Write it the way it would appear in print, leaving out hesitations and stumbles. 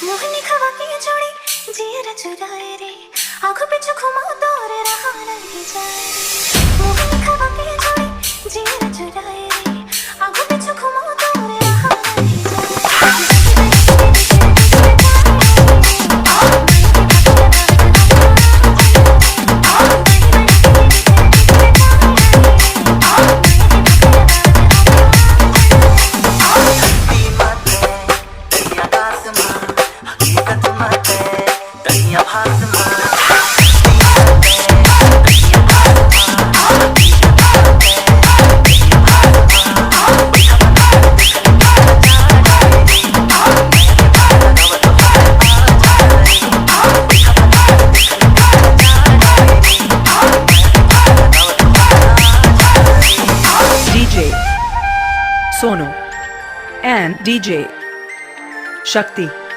मोहनी खवा की जोड़ी जीर चुराए रे आंखों पे चुखुमा दौर रहा नहीं जाए रे मोहनी खवा की जोड़ी जीर चुराए रे आंखों पे चुखुमा दौर रहा नहीं जाए Sono and DJ Shakti.